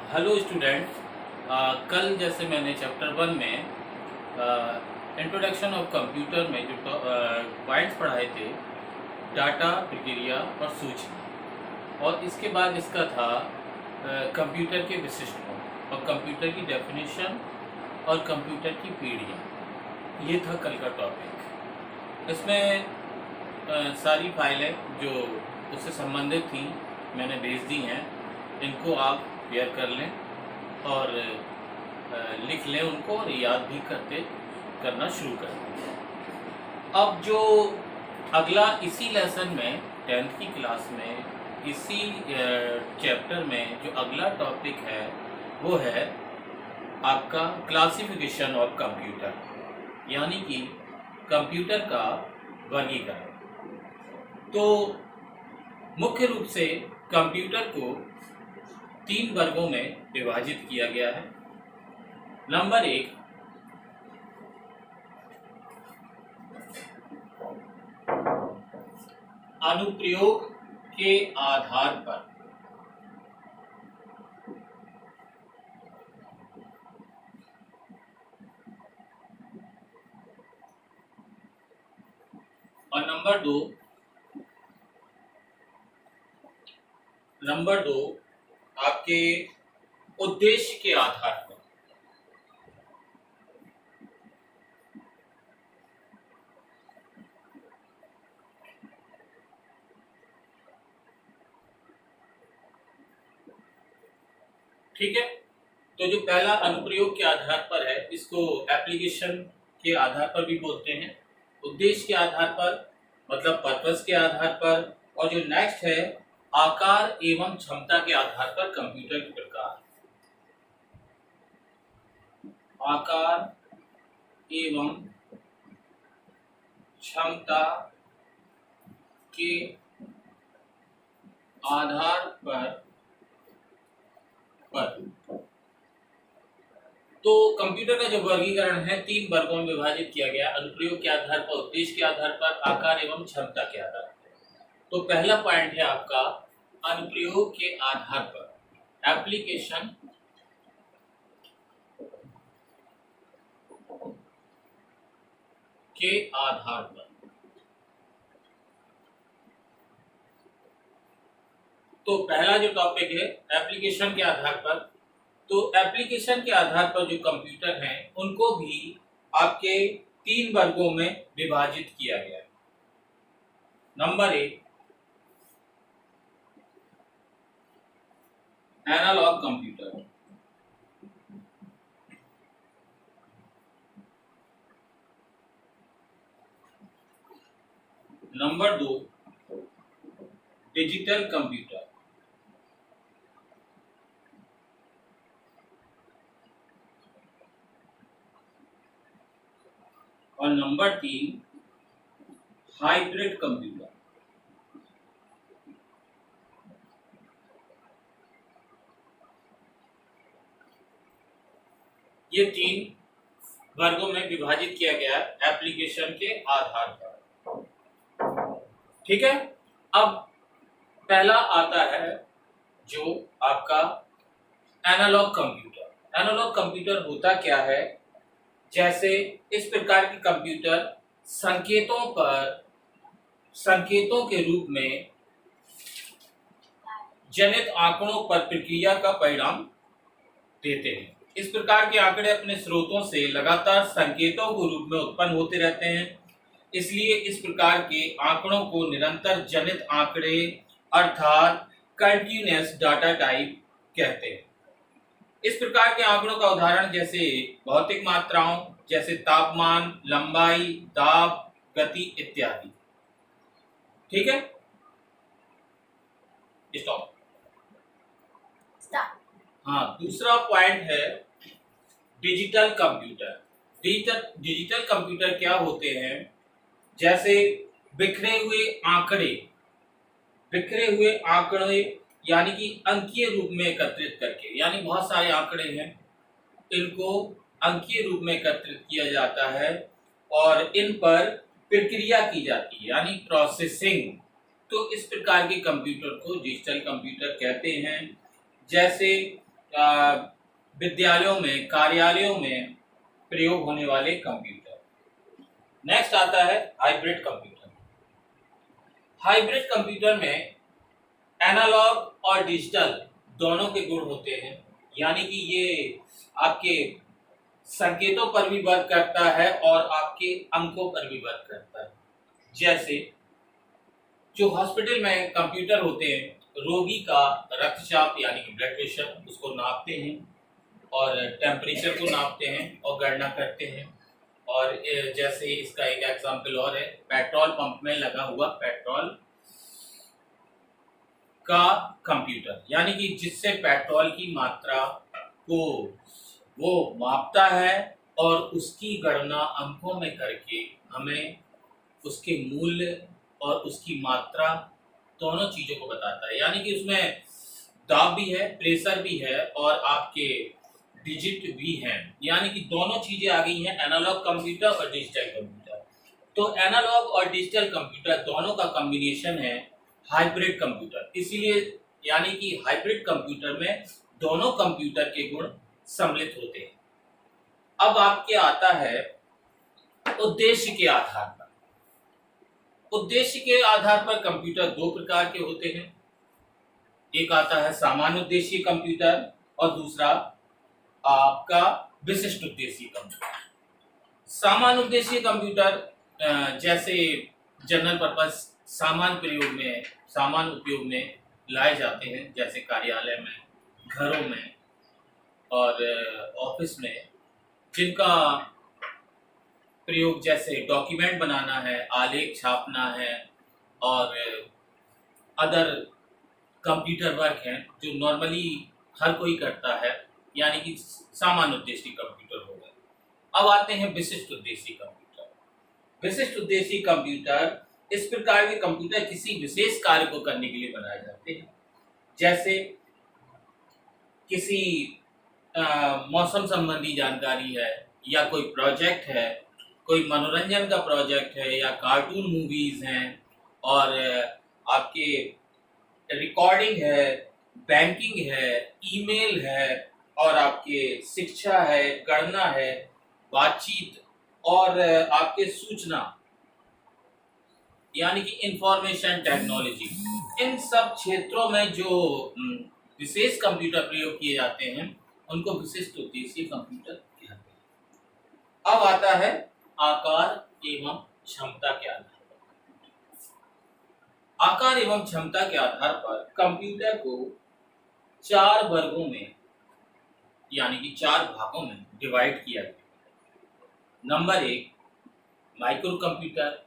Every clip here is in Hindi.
Hello student. कल जैसे मैंने चैप्टर 1 में इंट्रोडक्शन ऑफ कंप्यूटर में जो पॉइंट्स पढ़ाए थे, डाटा, प्रक्रिया और सूचना, और इसके बाद इसका था कंप्यूटर के विशिष्ट गुण और कंप्यूटर की डेफिनेशन और कंप्यूटर की पीढ़ियाँ। ये था कल का टॉपिक। इसमें सारी फाइलें जो उससे संबंधित थी मैंने भेज दी हैं। इनको आप क्लियर कर लें और लिख लें उनको और याद भी करना शुरू कर दें। अब जो अगला इसी लेसन में 10th की क्लास में इसी चैप्टर में जो अगला टॉपिक है वो है आपका क्लासिफिकेशन ऑफ कंप्यूटर, यानी कि कंप्यूटर का वर्गीकरण। तो मुख्य रूप से कंप्यूटर को 3 वर्गों में विभाजित किया गया है। नंबर 1, अनुप्रयोग के आधार पर। और नंबर दो आपके उद्देश्य के आधार पर। ठीक है, तो जो पहला अनुप्रयोग के आधार पर है इसको एप्लीकेशन के आधार पर भी बोलते हैं, उद्देश्य के आधार पर मतलब पर्पस के आधार पर, और जो नेक्स्ट है आकार एवं क्षमता के आधार पर कंप्यूटर के प्रकार। आकार एवं क्षमता के आधार पर तो कंप्यूटर का जो वर्गीकरण है 3 वर्गों में विभाजित किया गया, अनुप्रयोग के आधार पर, उद्देश्य के आधार पर, आकार एवं क्षमता के आधार पर। तो पहला पॉइंट है आपका अनुप्रयोग के आधार पर, एप्लीकेशन के आधार पर। तो पहला जो टॉपिक है एप्लीकेशन के आधार पर, तो एप्लीकेशन के आधार पर जो कंप्यूटर हैं उनको भी आपके 3 वर्गों में विभाजित किया गया है। Number 1, analogue computer. Number 2, digital computer. और नंबर 3, हाइब्रिड कंप्यूटर। ये 3 वर्गों में विभाजित किया गया एप्लीकेशन के आधार पर। ठीक है, अब पहला आता है जो आपका एनालॉग कंप्यूटर। एनालॉग कंप्यूटर होता क्या है, जैसे इस प्रकार के कंप्यूटर संकेतों के रूप में जनित आंकड़ों पर प्रक्रिया का परिणाम देते हैं। इस प्रकार के आंकड़े अपने स्रोतों से लगातार संकेतों के रूप में उत्पन्न होते रहते हैं, इसलिए इस प्रकार के आंकड़ों को निरंतर जनित आंकड़े अर्थात कंटिन्यूअस डाटा टाइप कहते हैं। इस प्रकार के आंकड़ों का उदाहरण जैसे भौतिक मात्राओं जैसे तापमान, लंबाई, दाब, गति इत्यादि। ठीक है, स्टॉप। हाँ, दूसरा पॉइंट है डिजिटल कंप्यूटर। डिजिटल कंप्यूटर क्या होते हैं, जैसे बिखरे हुए आंकड़े यानी कि अंकीय रूप में एकत्रित करके, यानी बहुत सारे आंकड़े हैं, इनको अंकीय रूप में एकत्रित किया जाता है और इन पर प्रक्रिया की जाती है यानी प्रोसेसिंग। तो इस प्रकार के कंप्यूटर को डिजिटल कंप्यूटर कहते हैं। जैसे विद्यालयों में, कार्यालयों में प्रयोग होने वाले कंप्यूटर। नेक्स्ट आता है हाइब्रिड कंप्यूटर। हाइब्रिड कंप्यूटर में एनालॉग और डिजिटल दोनों के गुण होते हैं, यानी कि ये आपके संकेतों पर भी वर्क करता है और आपके अंकों पर भी वर्क करता है। जैसे जो हॉस्पिटल में कंप्यूटर होते हैं, रोगी का रक्तचाप यानी कि ब्लड प्रेशर उसको नापते हैं और टेम्परेचर को नापते हैं और गणना करते हैं। और जैसे इसका एक एग्जांपल और है, पेट्रोल पंप में लगा हुआ पेट्रोल का कंप्यूटर, यानी कि जिससे पेट्रोल की मात्रा को वो मापता है और उसकी गणना अंकों में करके हमें उसके मूल्य और उसकी मात्रा दोनों चीजों को बताता है। यानी कि उसमें दाब भी है, प्रेशर भी है और आपके डिजिट भी हैं, यानी कि दोनों चीजें आ गई हैं एनालॉग कंप्यूटर और डिजिटल कंप्यूटर। तो एनालॉग और डिजिटल कंप्यूटर दोनों का कॉम्बिनेशन है हाइब्रिड कंप्यूटर। इसीलिए यानी कि हाइब्रिड कंप्यूटर में दोनों कंप्यूटर के गुण सम्मिलित होते हैं। अब आपके आता है उद्देश्य के आधार पर। उद्देश्य के आधार पर कंप्यूटर दो प्रकार के होते हैं। एक आता है सामान्य उद्देश्य कंप्यूटर और दूसरा आपका विशिष्ट उद्देश्य कंप्यूटर। सामान्य उद्देश्य कंप्यूटर जैसे जनरल पर्पस सामान्य प्रयोग में, सामान्य उपयोग में लाए जाते हैं, जैसे कार्यालय में, घरों में और ऑफिस में, जिनका प्रयोग जैसे डॉक्यूमेंट बनाना है, आलेख छापना है और अदर कंप्यूटर वर्क हैं जो नॉर्मली हर कोई करता है, यानी कि सामान्य उद्देश्य कंप्यूटर हो गए। अब आते हैं विशिष्ट उद्देश्य कंप्यूटर। विशिष्ट उद्देश्य कंप्यूटर इस प्रकार के कंप्यूटर किसी विशेष कार्य को करने के लिए बनाए जाते हैं। जैसे किसी मौसम संबंधी जानकारी है या कोई प्रोजेक्ट है, कोई मनोरंजन का प्रोजेक्ट है या कार्टून मूवीज हैं और आपके रिकॉर्डिंग है, बैंकिंग है, ईमेल है और आपके शिक्षा है, गणना है, बातचीत और आपके सूचना यानी कि इंफॉर्मेशन टेक्नोलॉजी, इन सब क्षेत्रों में जो विशेष कंप्यूटर प्रयोग किए जाते हैं उनको विशिष्ट उद्देश्य कंप्यूटर कहते हैं। अब आता है आकार एवं क्षमता के आधार पर। आकार एवं क्षमता के आधार पर कंप्यूटर को 4 वर्गों में यानी कि 4 भागों में डिवाइड किया गया। Number 1 micro computer,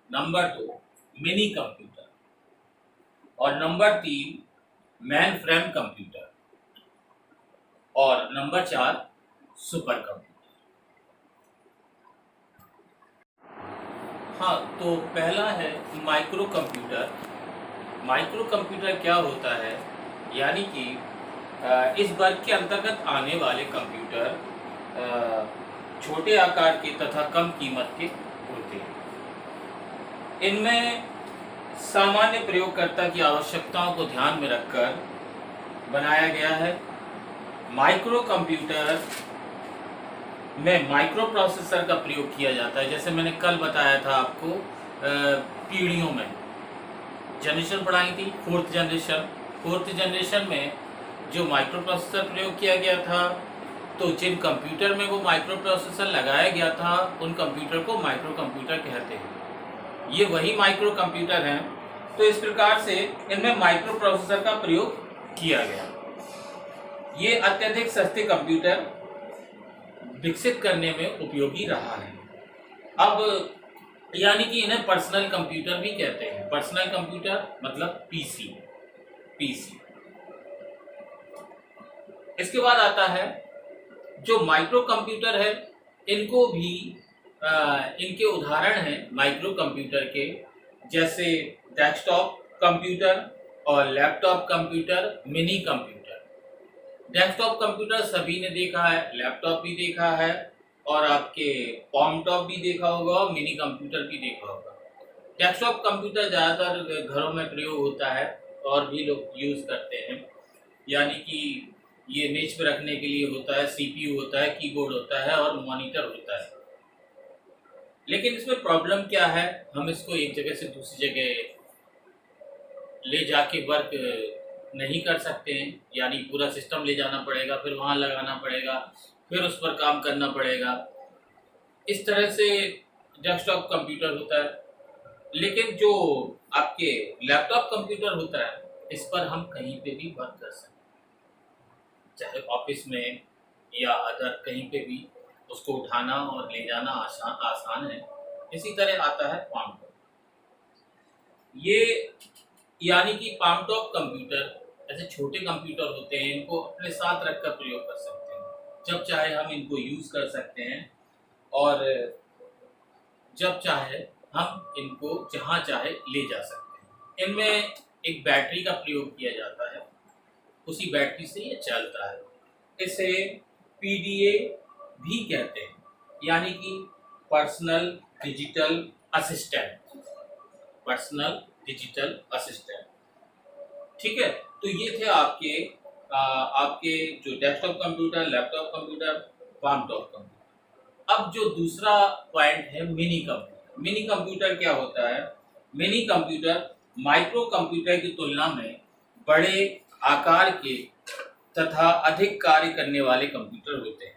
number 2 mini computer और नंबर 3 मेन फ्रेम कंप्यूटर और नंबर 4 सुपर कंप्यूटर। हाँ, तो पहला है माइक्रो कंप्यूटर। माइक्रो कंप्यूटर क्या होता है, यानी कि इस वर्ग के अंतर्गत आने वाले कंप्यूटर छोटे आकार के तथा कम कीमत के होते हैं। इनमें सामान्य प्रयोगकर्ता की आवश्यकताओं को ध्यान में रखकर बनाया गया है। माइक्रो कंप्यूटर में माइक्रो प्रोसेसर का प्रयोग किया जाता है। जैसे मैंने कल बताया था आपको, पीढ़ियों में जनरेशन पढ़ाई थी, फोर्थ जनरेशन में जो माइक्रो प्रोसेसर प्रयोग किया गया था, तो जिन कंप्यूटर में वो माइक्रो प्रोसेसर लगाया गया था उन कंप्यूटर को माइक्रो कंप्यूटर कहते हैं। ये वही माइक्रो कंप्यूटर हैं। तो इस प्रकार से इनमें माइक्रो प्रोसेसर का प्रयोग किया गया। ये अत्यधिक सस्ते कंप्यूटर विकसित करने में उपयोगी रहा है। अब यानी कि इन्हें पर्सनल कंप्यूटर भी कहते हैं। पर्सनल कंप्यूटर मतलब पीसी। इसके बाद आता है जो माइक्रो कंप्यूटर है, इनको भी इनके उदाहरण हैं माइक्रो कंप्यूटर के, जैसे डेस्कटॉप कंप्यूटर और laptop computer, mini computer. Desktop computer सभी ने देखा है, लैपटॉप भी देखा है और आपके पॉमटॉप भी देखा होगा और मिनी कंप्यूटर भी देखा होगा। डेस्कटॉप कंप्यूटर ज़्यादातर घरों में प्रयोग होता है और भी लोग यूज़ करते हैं, यानी कि ये मेज पे रखने के लिए होता है, सीपीयू होता है, कीबोर्ड होता है और मॉनिटर होता है। लेकिन इसमें प्रॉब्लम क्या है, हम इसको एक जगह से दूसरी जगह ले जाके वर्क नहीं कर सकते हैं, यानी पूरा सिस्टम ले जाना पड़ेगा, फिर वहाँ लगाना पड़ेगा, फिर उस पर काम करना पड़ेगा। इस तरह से डेस्कटॉप कंप्यूटर होता है। लेकिन जो आपके लैपटॉप कंप्यूटर होता है, इस पर हम कहीं पे भी वर्क कर सकते हैं, चाहे ऑफिस में या अदर कहीं पे भी उसको उठाना और ले जाना आसान है। इसी तरह आता है पाम टॉप। ये यानी कि पाम टॉप कंप्यूटर ऐसे छोटे कंप्यूटर होते हैं, इनको अपने साथ रखकर प्रयोग कर सकते हैं। जब चाहे हम इनको यूज़ कर सकते हैं और जब चाहे हम इनको जहाँ चाहे ले जा सकते हैं। इनमें एक बैटरी का प्रयोग किया जाता है, उसी बैटरी से ये चलता है। इसे पीडीए भी कहते हैं, यानी कि personal digital assistant. Personal digital assistant, ठीक है। तो ये थे आपके जो desktop computer, laptop computer, palm top computer. अब जो दूसरा पॉइंट है मिनी कंप्यूटर। मिनी कंप्यूटर क्या होता है? मिनी कंप्यूटर माइक्रो कंप्यूटर की तुलना में बड़े आकार के तथा अधिक कार्य करने वाले कंप्यूटर होते हैं।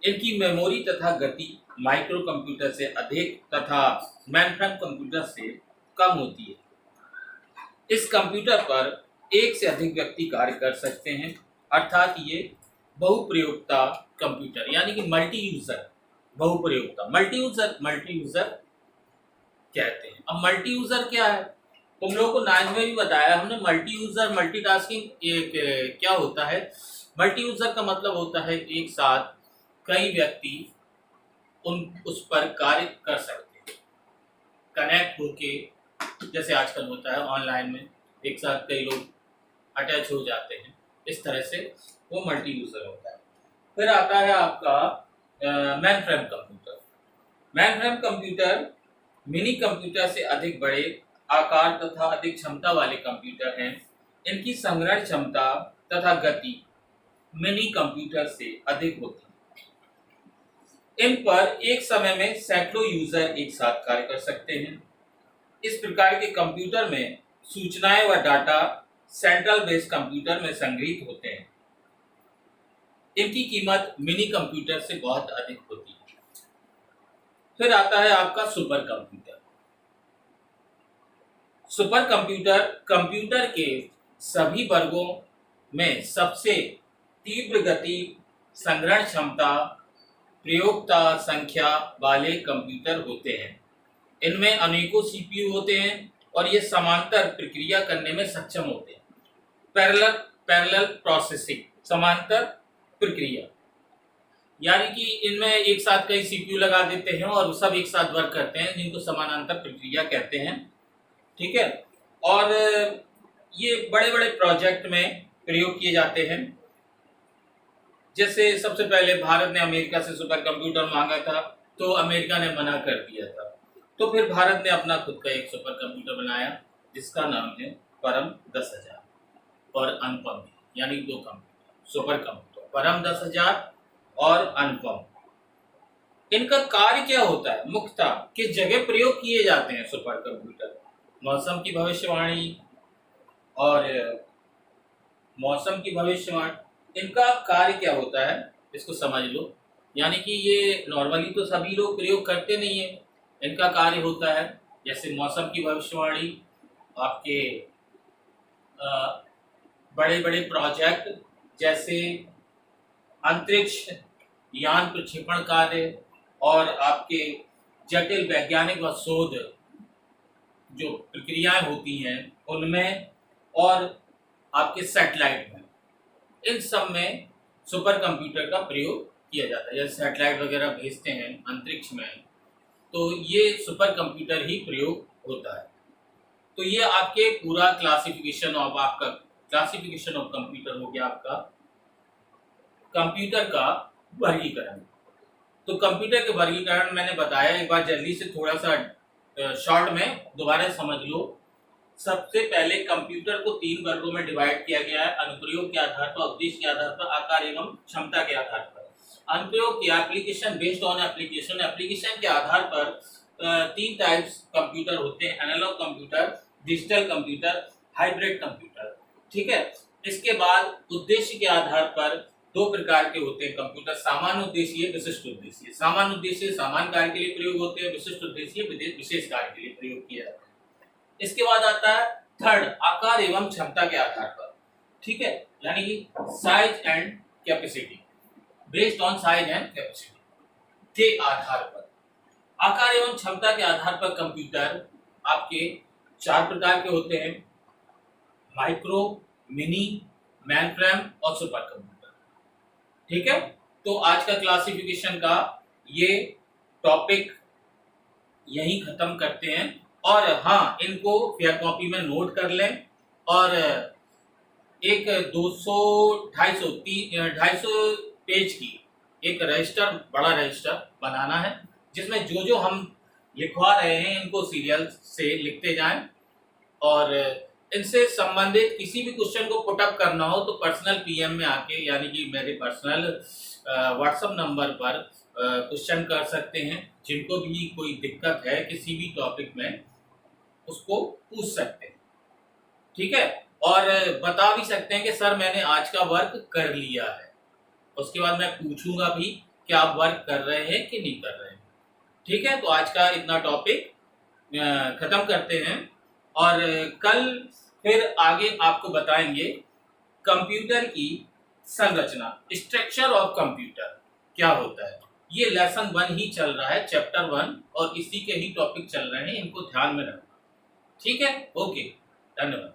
इनकी मेमोरी तथा गति माइक्रो कंप्यूटर से अधिक तथा मेनफ्रेम कंप्यूटर से कम होती है। इस कंप्यूटर पर एक से अधिक व्यक्ति कार्य कर सकते हैं, अर्थात ये बहुप्रयोगता कंप्यूटर, यानी कि मल्टी यूजर बहुप्रयोगता मल्टी यूजर कहते हैं। अब मल्टी यूजर क्या है? तुम लोगों को 9th में भी बताया हमने। मल्टी यूजर मल्टीटास्किंग एक क्या होता है? मल्टी यूजर का मतलब होता है एक साथ कई व्यक्ति उस पर कार्य कर सकते हैं, कनेक्ट होके, जैसे आजकल होता है ऑनलाइन में एक साथ कई लोग अटैच हो जाते हैं, इस तरह से वो मल्टी यूजर होता है। फिर आता है आपका main frame computer. Main frame computer mini computer से अधिक बड़े आकार तथा अधिक क्षमता वाले कंप्यूटर हैं। इनकी संग्रहण क्षमता तथा गति मिनी कंप्यूटर से अधिक होती है। इन पर एक समय में सैकड़ों यूजर एक साथ कार्य कर सकते हैं। इस प्रकार के कंप्यूटर में सूचनाएं व डाटा सेंट्रल बेस कंप्यूटर में संग्रहित होते हैं। इनकी कीमत मिनी कंप्यूटर से बहुत अधिक होती है। फिर आता है आपका super computer. Super computer computer के सभी वर्गों में सबसे तीव्र गति, संग्रहण क्षमता, प्रयोक्ता संख्या वाले कंप्यूटर होते हैं। इनमें अनेकों सीपीयू होते हैं और ये समांतर प्रक्रिया करने में सक्षम होते हैं। पैरेलल प्रोसेसिंग, समांतर प्रक्रिया, यानी कि इनमें एक साथ कई सीपीयू लगा देते हैं और सब एक साथ वर्क करते हैं, जिनको समानांतर प्रक्रिया कहते हैं, ठीक है। और ये बड़े बड़े प्रोजेक्ट में प्रयोग किए जाते हैं। जैसे सबसे पहले भारत ने अमेरिका से सुपर कंप्यूटर मांगा था, तो अमेरिका ने मना कर दिया था। तो फिर भारत ने अपना खुद का एक सुपर कंप्यूटर बनाया, जिसका नाम है परम 10,000 और अनुपम, यानी दो कंप्यूटर, सुपर कंप्यूटर परम 10,000 और अनुपम। इनका कार्य क्या होता है? मुख्यतः किस जगह प्रयोग किए जाते हैं सुपर कंप्यूटर? मौसम की भविष्यवाणी और मौसम की भविष्यवाणी। इनका कार्य क्या होता है, इसको समझ लो। यानी कि ये नॉर्मली तो सभी लोग प्रयोग करते नहीं है। इनका कार्य होता है जैसे मौसम की भविष्यवाणी, आपके बड़े बड़े प्रोजेक्ट जैसे अंतरिक्ष यान प्रक्षेपण कार्य और आपके जटिल वैज्ञानिक व शोध जो प्रक्रियाएं होती हैं उनमें, और आपके सैटेलाइट में, इन सब में सुपर कंप्यूटर का प्रयोग किया जाता है। जैसे सैटेलाइट वगैरह भेजते हैं अंतरिक्ष में, तो ये सुपर कंप्यूटर ही प्रयोग होता है। तो ये आपके पूरा क्लासिफिकेशन ऑफ कंप्यूटर हो गया, आपका कंप्यूटर का वर्गीकरण। तो कंप्यूटर के वर्गीकरण मैंने बताया, एक बार जल्दी से थोड़ा सा शॉर्ट में दोबारा समझ लो सबसे पहले कंप्यूटर को 3 वर्गों में डिवाइड किया गया है, अनुप्रयोग के आधार पर, उद्देश्य के आधार पर, आकार एवं क्षमता के आधार पर। अनुप्रयोग की application based on application, application के आधार पर 3 टाइप्स कंप्यूटर होते हैं, analogue computer, digital computer, hybrid computer. ठीक है। इसके बाद उद्देश्य के आधार पर 2 प्रकार के होते हैं कंप्यूटर, सामान्य उद्देश्य, विशिष्ट उद्देश्य। सामान्य उद्देश्य सामान्य कार्य के लिए प्रयोग होते हैं, विशिष्ट उद्देश्य विशेष कार्य के लिए प्रयोग किया जाता है। इसके बाद आता है थर्ड, आकार एवं क्षमता के आधार पर। ठीक है, यानी कि size and capacity, based on size and capacity के आधार पर, आकार एवं क्षमता के आधार पर कंप्यूटर आपके 4 प्रकार के होते हैं, माइक्रो, मिनी, मेनफ्रेम और सुपर कंप्यूटर। ठीक है, तो आज का क्लासिफिकेशन का ये टॉपिक यही खत्म करते हैं। और हाँ, इनको फेयर कॉपी में नोट कर लें और एक 200-250 पेज की एक रजिस्टर, बड़ा रजिस्टर बनाना है, जिसमें जो जो हम लिखवा रहे हैं इनको सीरियल से लिखते जाएं, और इनसे संबंधित किसी भी क्वेश्चन को पुटअप करना हो तो पर्सनल पीएम में आके, यानी कि मेरे पर्सनल व्हाट्सएप नंबर पर क्वेश्चन कर सकते हैं। जिनको भी कोई दिक्कत है किसी भी टॉपिक में उसको पूछ सकते हैं। ठीक है, और बता भी सकते हैं कि सर मैंने आज का वर्क कर लिया है। उसके बाद मैं पूछूंगा भी कि आप वर्क कर रहे हैं कि नहीं कर रहे हैं। ठीक है, तो आज का इतना टॉपिक खत्म करते हैं, और कल फिर आगे आपको बताएंगे कंप्यूटर की संरचना, स्ट्रक्चर ऑफ कंप्यूटर क्या होता है। ये लेसन 1 ही चल रहा है, चैप्टर 1, और इसी के ही टॉपिक चल रहे हैं, इनको ध्यान में रखना। ठीक है, ओके, धन्यवाद।